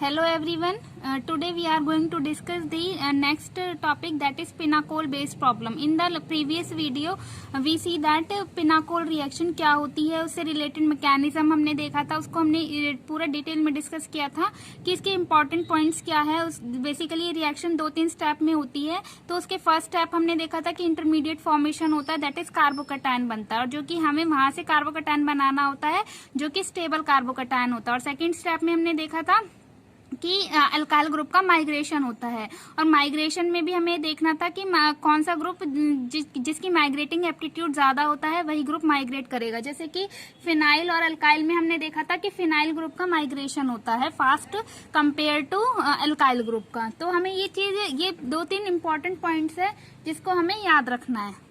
Hello everyone. Today we are going to discuss the next topic, that is pinacol based problem. In the previous video we see that pinacol reaction क्या होती है, उससे related mechanism हमने देखा था, उसको हमने पूरा डिटेल में डिस्कस किया था कि इसके इम्पोर्टेंट पॉइंट्स क्या है। बेसिकली रिएक्शन 2-3 स्टेप में होती है। तो उसके फर्स्ट स्टेप हमने देखा था कि इंटरमीडिएट फॉर्मेशन होता है, दैट इज कार्बोकैटायन बनता है, और जो कि हमें वहां से कार्बोकैटायन बनाना होता है जो कि स्टेबल कार्बोकैटायन होता है। और सेकेंड स्टेप में हमने देखा था कि अल्काइल ग्रुप का माइग्रेशन होता है, और माइग्रेशन में भी हमें देखना था कि कौन सा ग्रुप जिसकी माइग्रेटिंग एप्टीट्यूड ज्यादा होता है वही ग्रुप माइग्रेट करेगा। जैसे कि फिनाइल और अल्काइल में हमने देखा था कि फिनाइल ग्रुप का माइग्रेशन होता है fast compare to alkyl group का। तो हमें ये 2-3 इंपॉर्टेंट पॉइंट्स है जिसको हमें याद रखना है।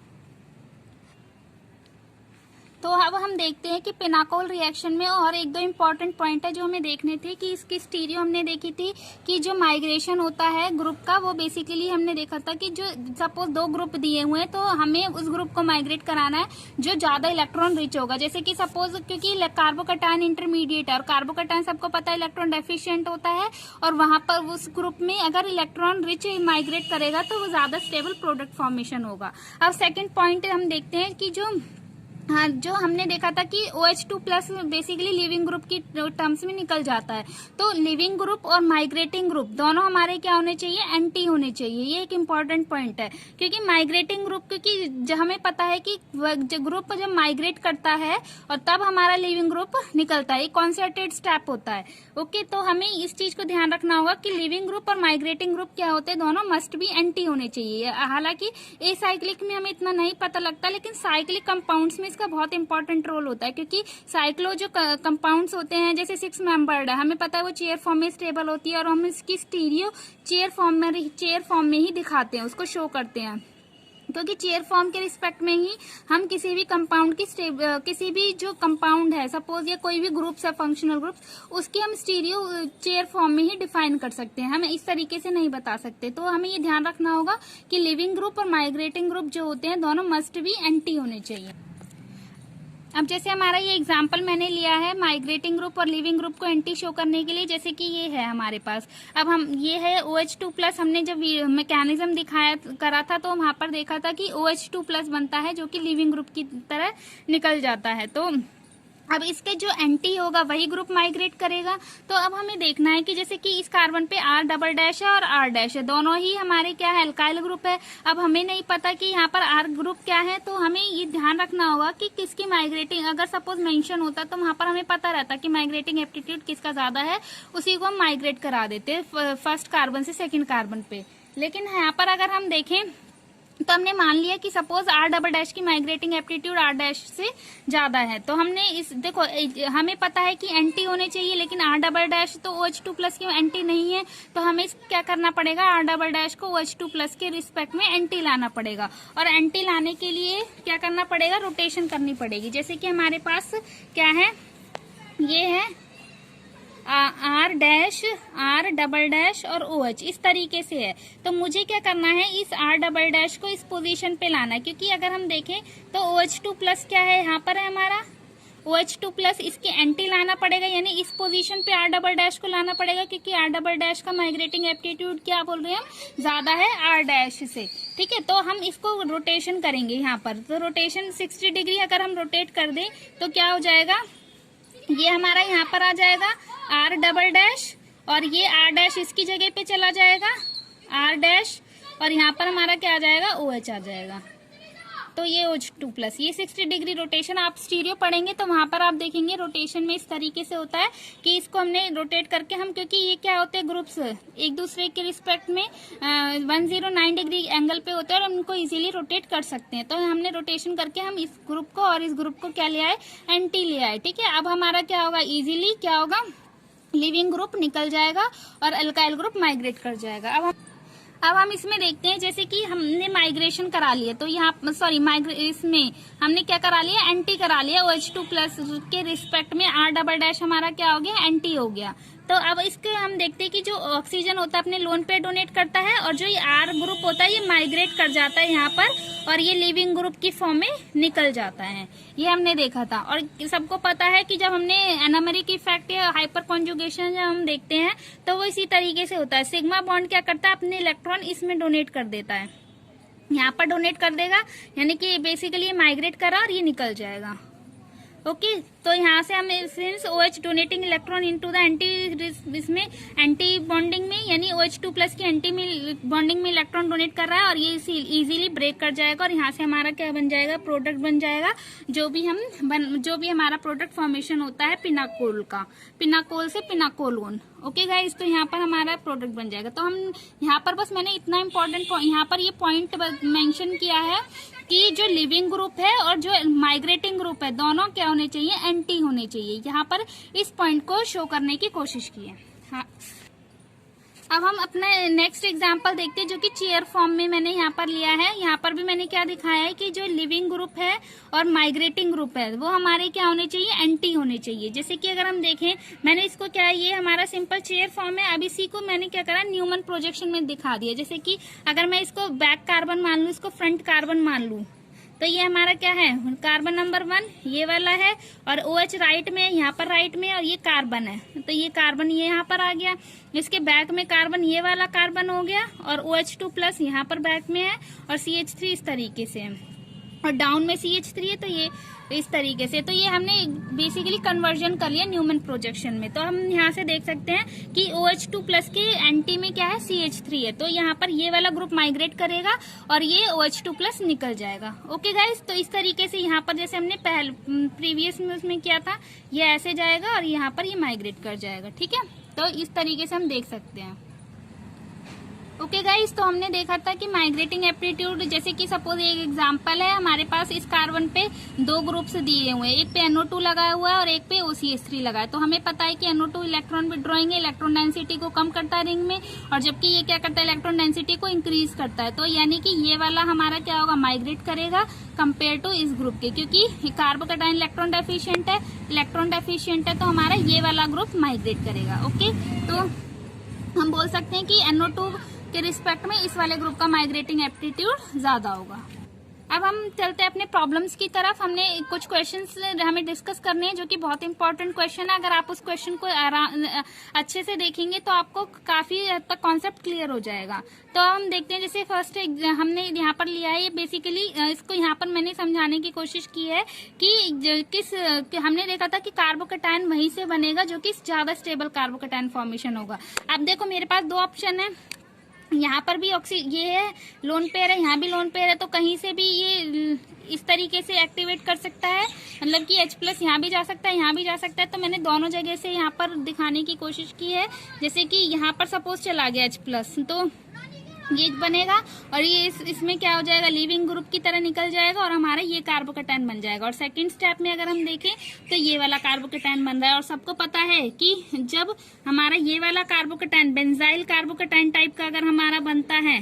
तो अब हम देखते हैं कि पिनाकोल रिएक्शन में और 1-2 इम्पॉर्टेंट पॉइंट है जो हमें देखने थे कि इसकी स्टीरियो हमने देखी थी कि जो माइग्रेशन होता है ग्रुप का, वो बेसिकली हमने देखा था कि जो सपोज 2 ग्रुप दिए हुए हैं तो हमें उस ग्रुप को माइग्रेट कराना है जो ज्यादा इलेक्ट्रॉन रिच होगा। जैसे कि सपोज क्योंकि कार्बोकैटायन इंटरमीडिएट है और कार्बोकैटायन सबको पता है इलेक्ट्रॉन डेफिशिएंट होता है, और वहां पर उस ग्रुप में अगर इलेक्ट्रॉन रिच माइग्रेट करेगा तो वो ज्यादा स्टेबल प्रोडक्ट फॉर्मेशन होगा। अब सेकेंड पॉइंट हम देखते हैं कि जो हमने देखा था कि OH2 plus basically leaving group की टर्म्स में निकल जाता है। तो लिविंग ग्रुप और माइग्रेटिंग ग्रुप दोनों हमारे क्या होने चाहिए, एंटी होने चाहिए। ये एक इम्पॉर्टेंट पॉइंट है क्योंकि माइग्रेटिंग ग्रुप, क्योंकि हमें पता है कि ग्रुप जब माइग्रेट करता है और तब हमारा लिविंग ग्रुप निकलता है, कॉन्सर्टेड स्टेप होता है। ओके, तो हमें इस चीज को ध्यान रखना होगा कि लिविंग ग्रुप और माइग्रेटिंग ग्रुप क्या होते हैं, दोनों मस्ट भी एंटी होने चाहिए। हालांकि एसाइक्लिक में हमें इतना नहीं पता लगता, लेकिन साइक्लिक कंपाउंड्स में इसका बहुत इंपॉर्टेंट रोल होता है क्योंकि साइक्लो जो कंपाउंड्स होते हैं जैसे 6 मेंबर्ड है, हमें पता है वो चेयर फॉर्म में स्टेबल होती है और हम इसकी स्टीरियो चेयर फॉर्म में ही दिखाते हैं, उसको शो करते हैं, क्योंकि चेयर फॉर्म के रिस्पेक्ट में ही हम किसी भी कंपाउंड की किसी भी जो कंपाउंड है, सपोज ये कोई भी ग्रुप्स है फंक्शनल ग्रुप्स, उसकी हम स्टीरियो चेयर फॉर्म में ही डिफाइन कर सकते हैं, हम इस तरीके से नहीं बता सकते। तो हमें ये ध्यान रखना होगा कि लिविंग ग्रुप और माइग्रेटिंग ग्रुप जो होते हैं दोनों मस्ट भी एंटी होने चाहिए। अब जैसे हमारा ये एग्जांपल मैंने लिया है माइग्रेटिंग ग्रुप और लिविंग ग्रुप को एंटी शो करने के लिए, जैसे कि ये है हमारे पास। अब ये है OH2 प्लस, हमने जब मैकेनिज्म दिखाया करा था तो वहां पर देखा था कि OH2 प्लस बनता है जो कि लिविंग ग्रुप की तरह निकल जाता है। तो अब इसके जो एंटी होगा वही ग्रुप माइग्रेट करेगा। तो अब हमें देखना है कि जैसे कि इस कार्बन पे R डबल डैश है और R डैश है, दोनों ही हमारे क्या है, अल्काइल ग्रुप है। अब हमें नहीं पता कि यहाँ पर R ग्रुप क्या है, तो हमें ये ध्यान रखना होगा कि किसकी माइग्रेटिंग, अगर सपोज मेंशन होता तो वहां पर हमें पता रहता कि माइग्रेटिंग एप्टीट्यूड किसका ज्यादा है, उसी को हम माइग्रेट करा देते फर्स्ट कार्बन से सेकेंड कार्बन पे। लेकिन यहाँ पर अगर हम देखें तो हमने मान लिया कि सपोज R डबल डैश की माइग्रेटिंग एप्टीट्यूड R डैश से ज्यादा है, तो हमने देखो हमें पता है कि एंटी होने चाहिए, लेकिन R डबल डैश तो OH2 प्लस की एंटी नहीं है, तो हमें क्या करना पड़ेगा, R डबल डैश को OH2 प्लस के रिस्पेक्ट में एंटी लाना पड़ेगा। और एंटी लाने के लिए क्या करना पड़ेगा, रोटेशन करनी पड़ेगी। जैसे कि हमारे पास क्या है, ये है R dash, R double dash और OH इस तरीके से है। तो मुझे क्या करना है, इस R डबल डैश को इस पोजीशन पे लाना है, क्योंकि अगर हम देखें तो OH2 प्लस क्या है, यहाँ पर है हमारा OH2 प्लस, इसके एंटी लाना पड़ेगा, यानी इस पोजीशन पे R डबल डैश को लाना पड़ेगा, क्योंकि R डबल डैश का माइग्रेटिंग एप्टीट्यूड क्या बोल रहे हैं हम, ज्यादा है R डैश से। ठीक है, तो हम इसको रोटेशन करेंगे यहाँ पर। तो रोटेशन 60 डिग्री अगर हम रोटेट कर दें तो क्या हो जाएगा, ये हमारा यहाँ पर आ जाएगा R डबल डैश, और ये R डैश इसकी जगह पे चला जाएगा R डैश, और यहाँ पर हमारा क्या आ जाएगा, OH आ जाएगा। तो ये OH2 प्लस, ये 60 डिग्री रोटेशन आप स्टीरियो पढ़ेंगे तो वहां पर आप देखेंगे रोटेशन में इस तरीके से होता है कि इसको हमने रोटेट करके हम, क्योंकि ये क्या होते हैं ग्रुप्स एक दूसरे के रिस्पेक्ट में 109 डिग्री एंगल पे होते हैं और हम उनको इजीली रोटेट कर सकते हैं। तो हमने रोटेशन करके हम इस ग्रुप को और इस ग्रुप को क्या ले आए, एंटी ले आए। ठीक है, अब हमारा क्या होगा, इजीली क्या होगा, लिविंग ग्रुप निकल जाएगा और अल्काइल ग्रुप माइग्रेट कर जाएगा। अब हम इसमें देखते हैं, जैसे कि हमने माइग्रेशन करा लिया, तो यहाँ इसमें हमने क्या करा लिया, एंटी करा लिया। OH2 प्लस के रिस्पेक्ट में R डबल डैश हमारा क्या हो गया, एंटी हो गया। तो अब इसके हम देखते हैं कि जो ऑक्सीजन होता है अपने लोन पेयर डोनेट करता है, और जो ये आर ग्रुप होता है ये माइग्रेट कर जाता है यहाँ पर और ये लिविंग ग्रुप की फॉर्म में निकल जाता है। ये हमने देखा था। और सबको पता है कि जब हमने एनामेरिक इफेक्ट या हाइपर कॉन्जुगेशन जब हम देखते हैं तो वो इसी तरीके से होता है। सिग्मा बॉन्ड क्या करता है, अपने इलेक्ट्रॉन इसमें डोनेट कर देता है, यहाँ पर डोनेट कर देगा, यानी कि बेसिकली ये माइग्रेट करा और ये निकल जाएगा। ओके, तो यहाँ से हम since OH donating electron into the anti, इसमें एंटी बॉन्डिंग में, यानी OH2 प्लस की एंटी में बॉन्डिंग में इलेक्ट्रॉन डोनेट कर रहा है और ये इजीली ब्रेक कर जाएगा और यहाँ से हमारा क्या बन जाएगा, प्रोडक्ट बन जाएगा। जो भी हमारा प्रोडक्ट फॉर्मेशन होता है पिनाकोल का, पिनाकोल से पिनाकोलोन। ओके गाइस, तो यहाँ पर हमारा प्रोडक्ट बन जाएगा। तो हम यहाँ पर बस मैंने इतना इम्पोर्टेंट यहाँ पर ये पॉइंट मेंशन किया है कि जो लिविंग ग्रुप है और जो माइग्रेटिंग ग्रुप है दोनों क्या होने चाहिए, एंटी होने चाहिए। यहाँ पर इस पॉइंट को शो करने की कोशिश की है। हाँ, अब हम अपना नेक्स्ट एग्जांपल देखते हैं जो कि चेयर फॉर्म में मैंने यहाँ पर लिया है। यहाँ पर भी मैंने क्या दिखाया है कि जो लिविंग ग्रुप है और माइग्रेटिंग ग्रुप है वो हमारे क्या होने चाहिए, एंटी होने चाहिए। जैसे कि अगर हम देखें, मैंने इसको क्या है, ये हमारा सिंपल चेयर फॉर्म है। अब इसी को मैंने क्या करा, न्यूमन प्रोजेक्शन में दिखा दिया। जैसे कि अगर मैं इसको बैक कार्बन मान लूँ, इसको फ्रंट कार्बन मान लूँ, तो ये हमारा क्या है, कार्बन नंबर 1 ये वाला है और OH राइट में, यहाँ पर राइट में, और ये कार्बन है। तो ये कार्बन ये यहाँ पर आ गया, इसके बैक में कार्बन ये वाला कार्बन हो गया और OH2 प्लस यहाँ पर बैक में है और CH3 इस तरीके से है और डाउन में CH3 है। तो ये इस तरीके से, तो ये हमने बेसिकली कन्वर्जन कर लिया न्यूमन प्रोजेक्शन में। तो हम यहाँ से देख सकते हैं कि OH2 प्लस के एंटी में क्या है, CH3 है। तो यहाँ पर ये वाला ग्रुप माइग्रेट करेगा और ये OH2 प्लस निकल जाएगा। ओके गाइस, तो इस तरीके से यहाँ पर जैसे हमने प्रीवियस में उसमें किया था, ये ऐसे जाएगा और यहाँ पर ये माइग्रेट कर जाएगा। ठीक है, तो इस तरीके से हम देख सकते हैं। ओके गाइस, तो हमने देखा था कि माइग्रेटिंग एप्टीट्यूड, जैसे कि सपोज एक एग्जांपल है, हमारे पास इस कार्बन पे 2 ग्रुप्स दिए हुए हैं, एक पे NO2 लगाया हुआ है और एक पे OCH3 लगा है। तो हमें पता है कि NO2 इलेक्ट्रॉन विड्रॉइंग है, इलेक्ट्रॉन डेंसिटी को कम करता है रिंग में, और जबकि ये क्या करता है, इलेक्ट्रॉन डेंसिटी को इंक्रीज करता है। तो यानी कि ये वाला हमारा क्या होगा, माइग्रेट करेगा कंपेयर टू इस ग्रुप के, क्योंकि कार्बोकेटाइन इलेक्ट्रॉन डेफिशिएंट है, तो हमारा ये वाला ग्रुप माइग्रेट करेगा। ओके, तो हम बोल सकते हैं कि NO2 के रिस्पेक्ट में इस वाले ग्रुप का माइग्रेटिंग एप्टीट्यूड ज्यादा होगा। अब हम चलते हैं अपने प्रॉब्लम्स की तरफ। हमने कुछ क्वेश्चंस हमें डिस्कस करने हैं जो कि बहुत इंपॉर्टेंट क्वेश्चन है। अगर आप उस क्वेश्चन को अच्छे से देखेंगे तो आपको काफी हद तक कॉन्सेप्ट क्लियर हो जाएगा। तो हम देखते हैं, जैसे फर्स्ट हमने यहाँ पर लिया है, ये बेसिकली इसको यहाँ पर मैंने समझाने की कोशिश की है कि हमने देखा था कि कार्बोकेटाइन वहीं से बनेगा जो कि ज्यादा स्टेबल कार्बोकेटाइन फॉर्मेशन होगा। अब देखो मेरे पास 2 ऑप्शन है, यहाँ पर भी ये है लोन पेयर है, यहाँ भी लोन पेयर है, तो कहीं से भी ये इस तरीके से एक्टिवेट कर सकता है, मतलब कि H+ यहाँ भी जा सकता है, यहाँ भी जा सकता है। तो मैंने दोनों जगह से यहाँ पर दिखाने की कोशिश की है। जैसे कि यहाँ पर सपोज चला गया H+, तो ये बनेगा और ये इसमें क्या हो जाएगा, लिविंग ग्रुप की तरह निकल जाएगा और हमारा ये कार्बोकेटाइन बन जाएगा। और सेकंड स्टेप में अगर हम देखें तो ये वाला कार्बोकेटाइन बन रहा है। और सबको पता है कि जब हमारा ये वाला कार्बोकेटाइन बेंजाइल कार्बोकेटाइन टाइप का अगर हमारा बनता है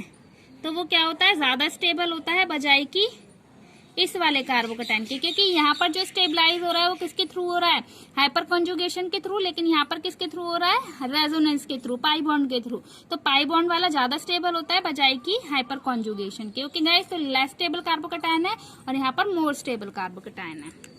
तो वो क्या होता है, ज्यादा स्टेबल होता है बजाय की इस वाले कार्बोकेटाइन के, क्योंकि यहाँ पर जो स्टेबलाइज हो रहा है वो किसके थ्रू हो रहा है, हाइपर कॉन्जुगेशन के थ्रू, लेकिन यहाँ पर किसके थ्रू हो रहा है, रेजोनेंस के थ्रू, पाई बॉन्ड के थ्रू। तो पाई बॉन्ड वाला ज्यादा स्टेबल होता है बजाय की हाइपर कॉन्जुगेशन के। ओके गाइस, तो लेस स्टेबल कार्बोकेटाइन है और यहाँ पर मोर स्टेबल कार्बोकेटाइन है।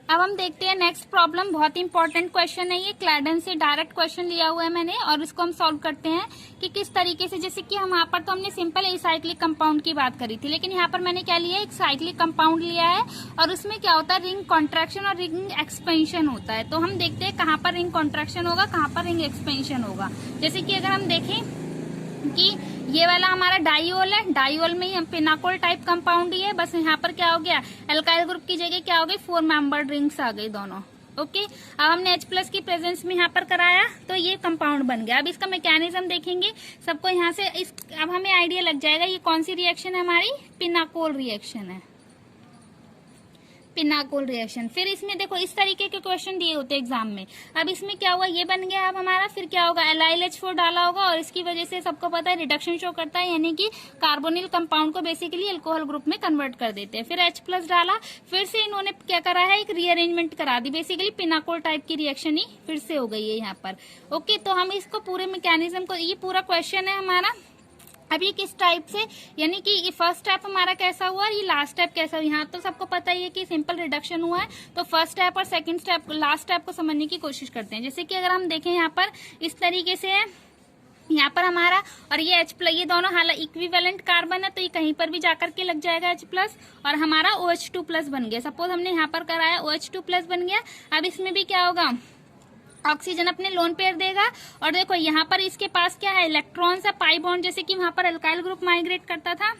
अब हम देखते हैं नेक्स्ट प्रॉब्लम, बहुत इंपॉर्टेंट क्वेश्चन है ये, क्लैडन से डायरेक्ट क्वेश्चन लिया हुआ है मैंने और इसको हम सॉल्व करते हैं कि किस तरीके से। जैसे कि हम यहाँ पर तो हमने सिंपल एसाइक्लिक कंपाउंड की बात करी थी, लेकिन यहाँ पर मैंने क्या लिया है, एक साइक्लिक कंपाउंड लिया है और उसमें क्या होता है, रिंग कॉन्ट्रैक्शन और रिंग एक्सपेंशन होता है। तो हम देखते हैं कहाँ पर रिंग कॉन्ट्रैक्शन होगा, कहाँ पर रिंग एक्सपेंशन होगा। जैसे कि अगर हम देखें कि ये वाला हमारा डाइओल है, डाइओल में ही पिनाकोल टाइप कंपाउंड ही है, बस यहाँ पर क्या हो गया, एल्काइल ग्रुप की जगह क्या हो गई, 4 मेंबर्ड रिंग्स आ गई दोनों। ओके, अब हमने H+ की प्रेजेंस में यहाँ पर कराया तो ये कंपाउंड बन गया। अब इसका मैकेनिज्म देखेंगे सबको यहाँ से अब हमें आइडिया लग जाएगा ये कौन सी रिएक्शन है, हमारी पिनाकोल रिएक्शन है। Pinacol reaction. फिर इसमें देखो इस तरीके के क्वेश्चन दिए होते हैं एग्जाम में। अब इसमें क्या हुआ, ये बन गया अब हमारा, फिर क्या होगा, LiLH4 डाला होगा और इसकी वजह से सबको पता है रिडक्शन शो करता है, यानी कि कार्बोनिल कंपाउंड को बेसिकली अल्कोहल ग्रुप में कन्वर्ट कर देते हैं। फिर H+ डाला, फिर से इन्होंने क्या करा है, एक रीअरेंजमेंट करा दी, बेसिकली पिनाकोल टाइप की रिएक्शन ही फिर से हो गई है यहाँ पर। ओके, तो हम इसको पूरे मैकेनिज्म को, ये पूरा क्वेश्चन है हमारा। अभी किस टाइप से, यानी कि ये फर्स्ट स्टेप हमारा कैसा हुआ और ये लास्ट स्टेप कैसा हुआ, यहाँ तो सबको पता ही है कि सिंपल रिडक्शन हुआ है। तो फर्स्ट स्टेप और सेकंड स्टेप, लास्ट स्टेप को समझने की कोशिश करते हैं। जैसे कि अगर हम देखें यहाँ पर इस तरीके से है, यहाँ पर हमारा और ये H+, ये दोनों हालांकि इक्विवेलेंट कार्बन है तो ये कहीं पर भी जाकर के लग जाएगा H+, और हमारा OH2+ बन गया। सपोज हमने यहाँ पर कराया OH2+ बन गया। अब इसमें भी क्या होगा, ऑक्सीजन अपने लोन पेयर देगा, और देखो यहाँ पर इसके पास क्या है, इलेक्ट्रॉन्स है, पाई बॉन्ड, जैसे कि वहां पर अल्काइल ग्रुप माइग्रेट करता था,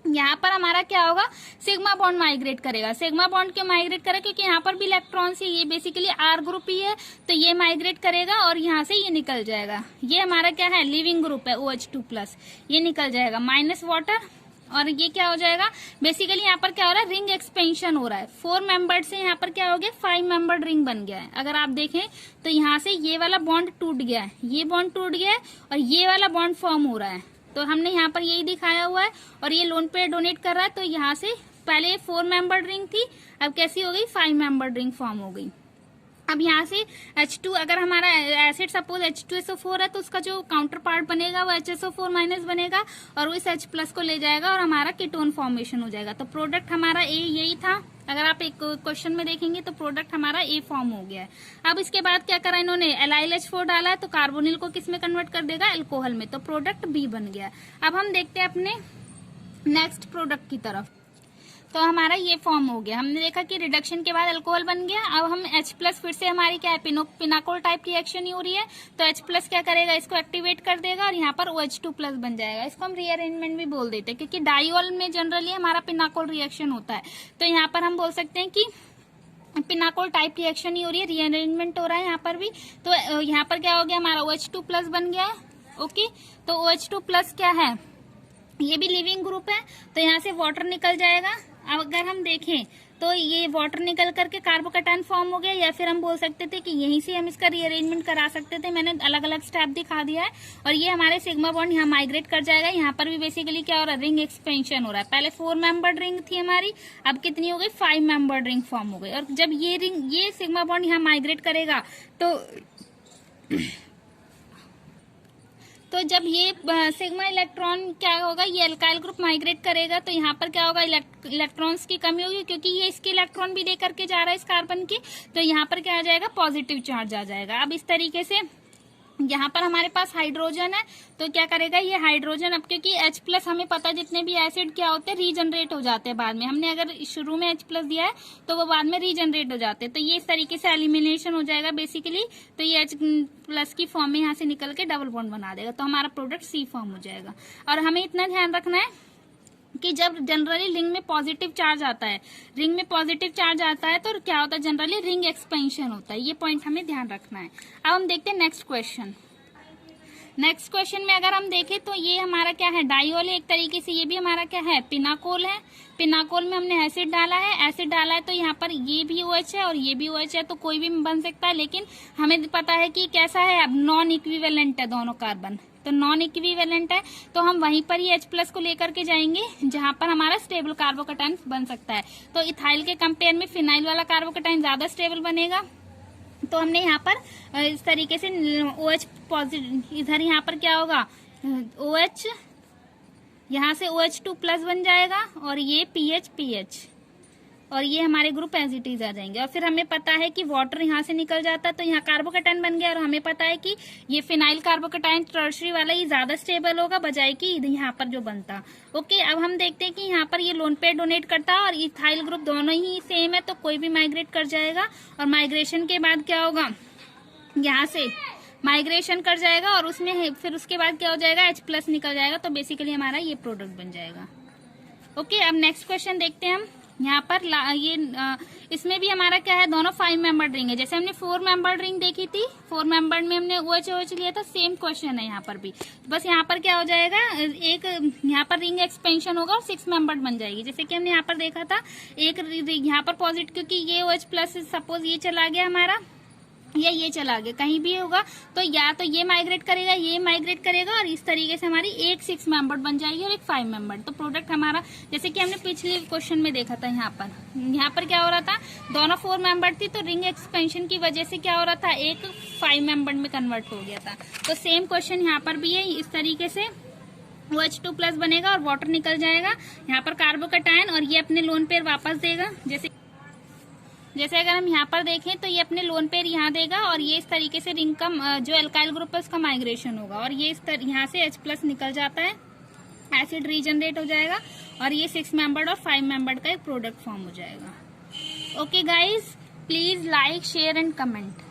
यहाँ पर हमारा क्या होगा, सिग्मा बॉन्ड माइग्रेट करेगा। सिग्मा बॉन्ड क्यों माइग्रेट करेगा, क्योंकि यहाँ पर भी इलेक्ट्रॉन्स है, ये बेसिकली R ग्रुप ही है, तो ये माइग्रेट करेगा और यहाँ से ये निकल जाएगा। ये हमारा क्या है, लिविंग ग्रुप है OH2+, ये निकल जाएगा माइनस वाटर, और ये क्या हो जाएगा, बेसिकली यहाँ पर क्या हो रहा है, रिंग एक्सपेंशन हो रहा है। 4 मेंबर्ड से यहाँ पर क्या हो गया, 5 मेंबर्ड रिंग बन गया है। अगर आप देखें तो यहाँ से ये वाला बॉन्ड टूट गया है, ये बॉन्ड टूट गया है और ये वाला बॉन्ड फॉर्म हो रहा है। तो हमने यहाँ पर यही दिखाया हुआ है, और ये लोन पेयर डोनेट कर रहा है, तो यहाँ से पहले 4 मेंबर्ड रिंग थी, अब कैसी हो गई, 5 मेंबर्ड रिंग फॉर्म हो गई। अब यहाँ से H2, अगर हमारा एसिड सपोज H2SO4 है तो उसका जो काउंटर पार्ट बनेगा वो HSO4- बनेगा और वो इस H+ को ले जाएगा और हमारा कीटोन फॉर्मेशन हो जाएगा। तो प्रोडक्ट हमारा A यही था। अगर आप एक क्वेश्चन में देखेंगे तो प्रोडक्ट हमारा A फॉर्म हो गया है। अब इसके बाद क्या करा इन्होंने, LiLH4 डाला है तो कार्बोनिल को किस में कन्वर्ट कर देगा, अल्कोहल में, तो प्रोडक्ट B बन गया। अब हम देखते हैं अपने नेक्स्ट प्रोडक्ट की तरफ। तो हमारा ये फॉर्म हो गया, हमने देखा कि रिडक्शन के बाद अल्कोहल बन गया। अब हम H+ फिर से हमारी क्या है, पिनाकोल टाइप रिएक्शन ही हो रही है, तो H+ क्या करेगा, इसको एक्टिवेट कर देगा और यहाँ पर OH2+ बन जाएगा। इसको हम रीअरेंजमेंट भी बोल देते हैं, क्योंकि डाइऑल में जनरली हमारा पिनाकोल रिएक्शन होता है, तो यहाँ पर हम बोल सकते हैं कि पिनाकोल टाइप रिएक्शन ही हो रही है, रीअरेंजमेंट हो रहा है यहाँ पर भी। तो यहाँ पर क्या हो गया, हमारा OH2+ बन गया है। ओके, तो OH2+ क्या है, ये भी लिविंग ग्रुप है, तो यहाँ से वाटर निकल जाएगा। अब अगर हम देखें तो ये वाटर निकल करके कार्बोकैटायन फॉर्म हो गया, या फिर हम बोल सकते थे कि यहीं से हम इसका रीअरेंजमेंट करा सकते थे। मैंने अलग अलग स्टेप दिखा दिया है, और ये हमारे सिग्मा बॉन्ड यहाँ माइग्रेट कर जाएगा। यहाँ पर भी बेसिकली क्या हो रहा है, रिंग एक्सपेंशन हो रहा है। पहले 4 मेंबर्ड रिंग थी हमारी, अब कितनी हो गई, 5 मेंबर्ड रिंग फॉर्म हो गई। और जब ये सिग्मा बॉन्ड यहाँ माइग्रेट करेगा तो जब ये सिग्मा इलेक्ट्रॉन क्या होगा, ये अल्काइल ग्रुप माइग्रेट करेगा, तो यहाँ पर क्या होगा, इलेक्ट्रॉन्स की कमी होगी, क्योंकि ये इसके इलेक्ट्रॉन भी दे करके जा रहा है इस कार्बन की, तो यहाँ पर क्या आ जाएगा, पॉजिटिव चार्ज आ जाएगा। अब इस तरीके से यहाँ पर हमारे पास हाइड्रोजन है, तो क्या करेगा ये हाइड्रोजन, अब क्योंकि H+ हमें पता है जितने भी एसिड क्या होते हैं रीजनरेट हो जाते हैं बाद में, हमने अगर शुरू में H+ दिया है तो वो बाद में रीजनरेट हो जाते हैं, तो ये इस तरीके से एलिमिनेशन हो जाएगा बेसिकली। तो ये H+ की फॉर्म में यहाँ से निकल के डबल बॉन्ड बना देगा, तो हमारा प्रोडक्ट C फॉर्म हो जाएगा। और हमें इतना ध्यान रखना है कि जब जनरली रिंग में पॉजिटिव चार्ज आता है, रिंग में पॉजिटिव चार्ज आता है तो क्या होता है, जनरली रिंग एक्सपेंशन होता है। ये पॉइंट हमें ध्यान रखना है। अब हम देखते हैं नेक्स्ट क्वेश्चन। नेक्स्ट क्वेश्चन में अगर हम देखें तो ये हमारा क्या है, डाइऑल है एक तरीके से, ये भी हमारा क्या है, पिनाकोल है। पिनाकोल में हमने एसिड डाला है, तो यहाँ पर ये भी OH है और ये भी OH है, तो कोई भी बन सकता है, लेकिन हमें पता है कि कैसा है, अब नॉन इक्विवेलेंट है दोनों कार्बन, तो नॉन इक्विवेलेंट है, तो हम वहीं पर ही H+ को लेकर के जाएंगे जहां पर हमारा स्टेबल कार्बोकैटायन बन सकता है। तो इथाइल के कंपेयर में फिनाइल वाला कार्बोकैटायन ज्यादा स्टेबल बनेगा, तो हमने यहाँ पर इस तरीके से OH पॉजिटिव, इधर यहाँ पर क्या होगा, OH, यहाँ से OH2+ बन जाएगा और ये PH, और ये हमारे ग्रुप एज इट इज आ जाएंगे। और फिर हमें पता है कि वाटर यहाँ से निकल जाता है, तो यहाँ कार्बोकैटायन बन गया, और हमें पता है कि ये फिनाइल कार्बोकैटायन टर्शरी वाला ये ज्यादा स्टेबल होगा बजाय कि यहाँ पर जो बनता। ओके, अब हम देखते हैं कि यहाँ पर ये लोन पेयर डोनेट करता है और इथाइल ग्रुप दोनों ही सेम है, तो कोई भी माइग्रेट कर जाएगा, और माइग्रेशन के बाद क्या होगा, यहाँ से माइग्रेशन कर जाएगा और उसमें फिर उसके बाद क्या हो जाएगा, H+ निकल जाएगा, तो बेसिकली हमारा ये प्रोडक्ट बन जाएगा। ओके, अब नेक्स्ट क्वेश्चन देखते हैं हम। यहाँ पर इसमें भी हमारा क्या है, दोनों 5 मेंबर्ड रिंग है। जैसे हमने 4 मेंबर्ड रिंग देखी थी, 4 मेंबर्ड में हमने OH लिया था, सेम क्वेश्चन है यहाँ पर भी। बस यहाँ पर क्या हो जाएगा, एक यहाँ पर रिंग एक्सपेंशन होगा और 6 मेंबर्ड बन जाएगी। जैसे कि हमने यहाँ पर देखा था, एक यहाँ पर पॉजिटिव, क्योंकि ये OH प्लस सपोज ये चला गया हमारा, या ये चला गया, कहीं भी होगा तो या तो ये माइग्रेट करेगा, ये माइग्रेट करेगा, और इस तरीके से हमारी एक 6 मेंबर्ड बन जाएगी और एक 5 मेंबर्ड। तो प्रोडक्ट हमारा, जैसे कि हमने पिछले क्वेश्चन में देखा था, यहाँ पर क्या हो रहा था, दोनों 4 मेंबर्ड थी, तो रिंग एक्सपेंशन की वजह से क्या हो रहा था, एक 5 मेंबर्ड में कन्वर्ट हो गया था। तो सेम क्वेश्चन यहाँ पर भी है, इस तरीके से OH2 प्लस बनेगा और वाटर निकल जाएगा, यहाँ पर कार्बोकैटायन, और ये अपने लोन पेयर वापस देगा। जैसे अगर हम यहाँ पर देखें तो ये अपने लोन पेयर यहाँ देगा, और ये इस तरीके से रिंग का जो एल्काइल ग्रुप है उसका माइग्रेशन होगा, और ये यहाँ से H प्लस निकल जाता है, एसिड रीजनरेट हो जाएगा, और ये 6 मेंबर्ड और 5 मेंबर्ड का एक प्रोडक्ट फॉर्म हो जाएगा। Okay guys, please like, share and comment.